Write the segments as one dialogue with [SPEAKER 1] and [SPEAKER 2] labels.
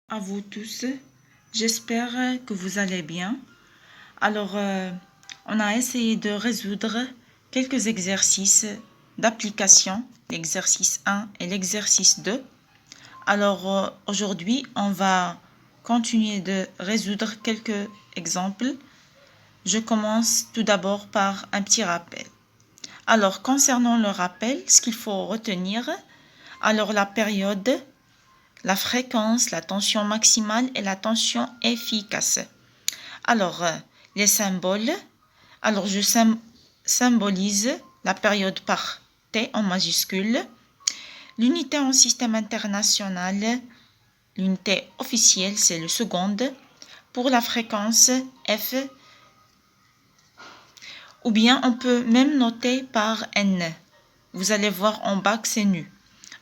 [SPEAKER 1] À vous tous, j'espère que vous allez bien. Alors, on a essayé de résoudre quelques exercices d'application, l'exercice 1 et l'exercice 2. Alors, aujourd'hui, on va continuer de résoudre quelques exemples. Je commence tout d'abord par un petit rappel. Alors, concernant le rappel, ce qu'il faut retenir, alors la période, la fréquence, la tension maximale et la tension efficace. Alors, les symboles. Alors, je symbolise la période par T en majuscule. L'unité en système international, l'unité officielle, c'est le seconde. Pour la fréquence, F. Ou bien, on peut même noter par N. Vous allez voir en bas que c'est nu.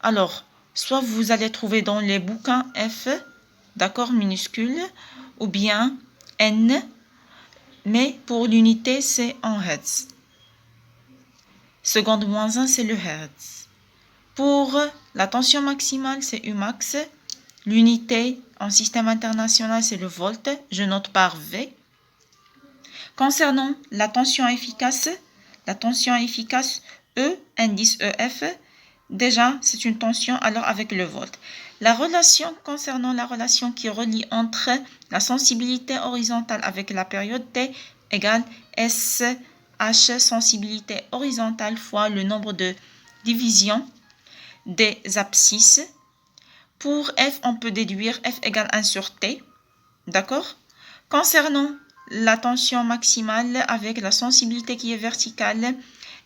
[SPEAKER 1] Alors, soit vous allez trouver dans les bouquins F, d'accord, minuscule, ou bien N, mais pour l'unité, c'est en Hertz. Seconde moins 1, c'est le Hertz. Pour la tension maximale, c'est Umax. L'unité en système international, c'est le volt. Je note par V. Concernant la tension efficace, E, indice EF, déjà, c'est une tension alors avec le volt. Concernant la relation qui relie entre la sensibilité horizontale avec la période T égale SH sensibilité horizontale fois le nombre de divisions des abscisses. Pour F, on peut déduire F égale 1 sur T. D'accord? Concernant la tension maximale avec la sensibilité qui est verticale,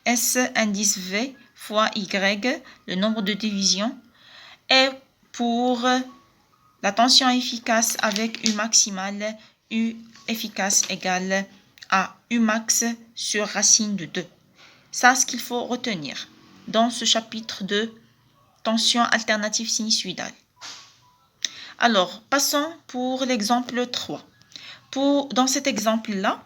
[SPEAKER 1] S indice V fois Y, le nombre de divisions. Et pour la tension efficace avec U maximale, U efficace égale à U max sur racine de 2. Ça, ce qu'il faut retenir dans ce chapitre de tension alternative sinusoïdale. Alors, passons pour l'exemple 3. Dans cet exemple-là,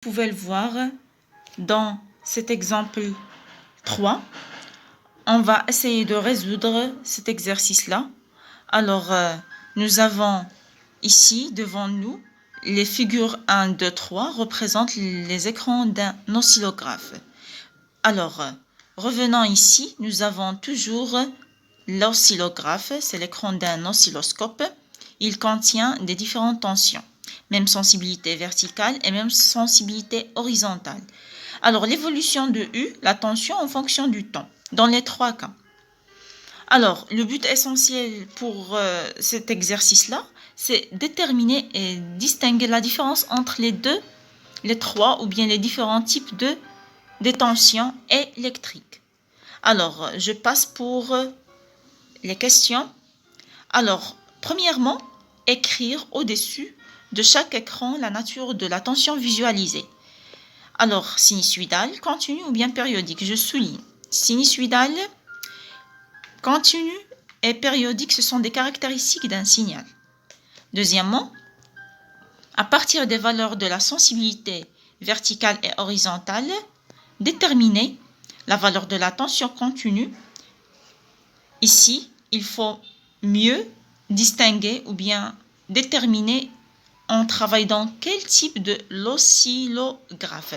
[SPEAKER 1] vous pouvez le voir dans cet exemple 3. On va essayer de résoudre cet exercice-là. Alors, nous avons ici devant nous les figures 1, 2, 3 représentent les écrans d'un oscillographe. Alors, revenons ici, nous avons toujours l'oscillographe, c'est l'écran d'un oscilloscope. Il contient des différentes tensions, même sensibilité verticale et même sensibilité horizontale. Alors, l'évolution de U, la tension en fonction du temps, dans les trois cas. Alors, le but essentiel pour cet exercice-là, c'est déterminer et distinguer la différence entre les trois ou bien les différents types de tensions électriques. Alors, je passe pour les questions. Alors, premièrement, écrire au-dessus de chaque écran la nature de la tension visualisée. Alors, sinusoïdale, continue ou bien périodique, je souligne. Sinusoïdale, continue et périodique, ce sont des caractéristiques d'un signal. Deuxièmement, à partir des valeurs de la sensibilité verticale et horizontale, déterminer la valeur de la tension continue. Ici, il faut mieux distinguer ou bien déterminer on travaille dans quel type de l'oscillographe.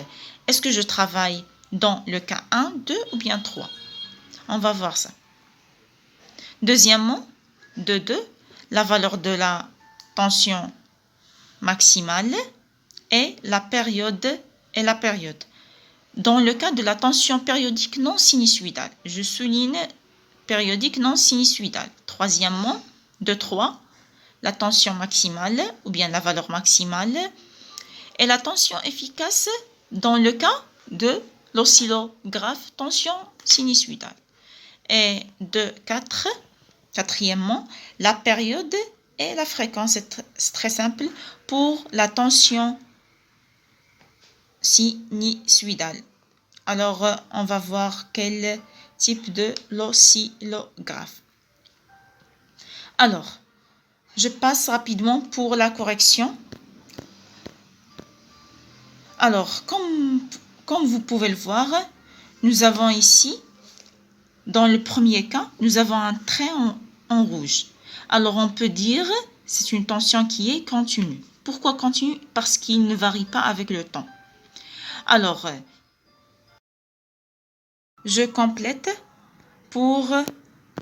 [SPEAKER 1] Est-ce que je travaille dans le cas 1, 2 ou bien 3? On va voir ça. Deuxièmement, de 2, la valeur de la tension maximale et la période. Dans le cas de la tension périodique non sinusoïdale, je souligne périodique non sinusoïdale. Troisièmement, de 3, la tension maximale ou bien la valeur maximale et la tension efficace dans le cas de l'oscillographe tension sinusoïdale. Et de 4, quatrièmement, la période et la fréquence, c'est très simple pour la tension sinusoïdale. Alors, on va voir quel type de l'oscillographe. Alors, je passe rapidement pour la correction. Alors, comme vous pouvez le voir, nous avons ici, dans le premier cas, nous avons un trait en rouge. Alors, on peut dire c'est une tension qui est continue. Pourquoi continue? Parce qu'il ne varie pas avec le temps. Alors, je complète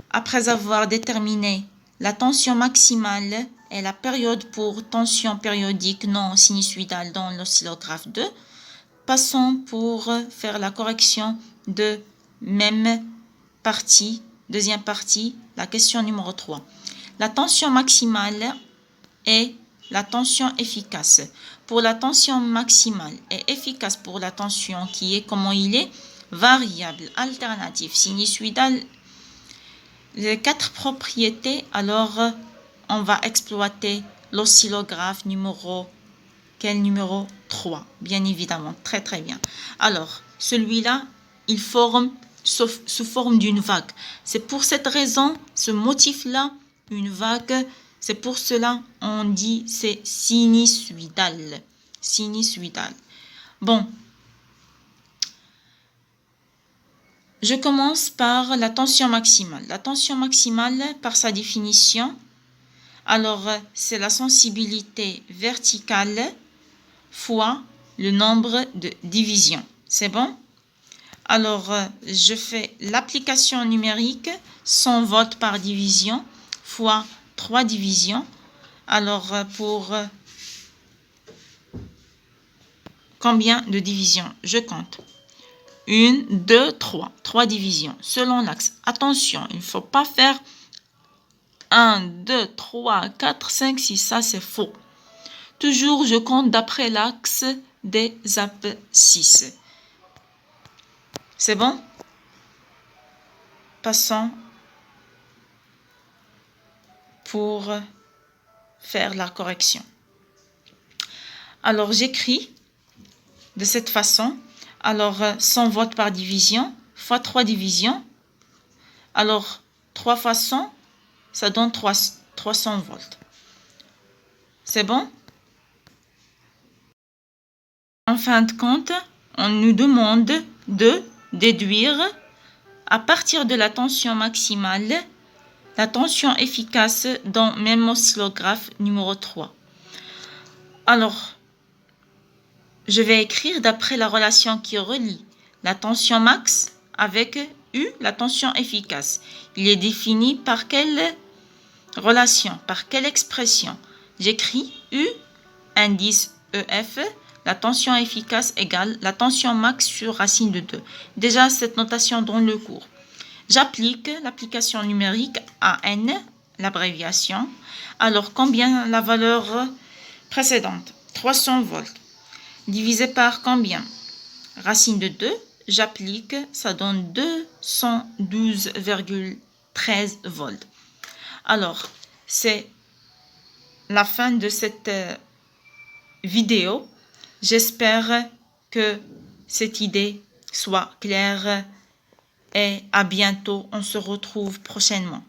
[SPEAKER 1] après avoir déterminé la tension maximale et la période pour tension périodique non sinusoïdale dans l'oscillographe 2, passons pour faire la correction de même partie, deuxième partie, la question numéro 3. La tension maximale et la tension efficace. Pour la tension maximale et efficace pour la tension qui est comment il est, variable, alternative, sinusoïdale, les 4 propriétés, alors on va exploiter l'oscillographe numéro, quel numéro 3, bien évidemment, très très bien. Alors, celui-là, il forme sous forme d'une vague. C'est pour cette raison, ce motif-là, une vague, c'est pour cela on dit c'est sinusoïdal. Sinusoïdal. Bon. Je commence par la tension maximale. La tension maximale, par sa définition, alors c'est la sensibilité verticale fois le nombre de divisions. C'est bon? Alors, je fais l'application numérique 100 volts par division fois 3 divisions. Alors, pour combien de divisions? Je compte. 1, 2, 3. 3 divisions selon l'axe. Attention, il ne faut pas faire 1, 2, 3, 4, 5, 6. Ça, c'est faux. Toujours, je compte d'après l'axe des abscisses. C'est bon? Passons pour faire la correction. Alors, j'écris de cette façon. Alors, 100 volts par division fois 3 divisions. Alors, 3 fois 100, ça donne 300 volts. C'est bon? En fin de compte, on nous demande de déduire à partir de la tension maximale la tension efficace dans même oscillographe numéro 3. Alors, je vais écrire d'après la relation qui relie la tension max avec U, la tension efficace. Il est défini par quelle relation, par quelle expression? J'écris U, indice EF, la tension efficace égale la tension max sur racine de 2. Déjà, cette notation dans le cours. J'applique l'application numérique à N, l'abréviation. Alors, combien la valeur précédente? 300 volts. Divisé par combien? Racine de 2, j'applique, ça donne 212,13 volts. Alors, c'est la fin de cette vidéo. J'espère que cette idée soit claire et à bientôt. On se retrouve prochainement.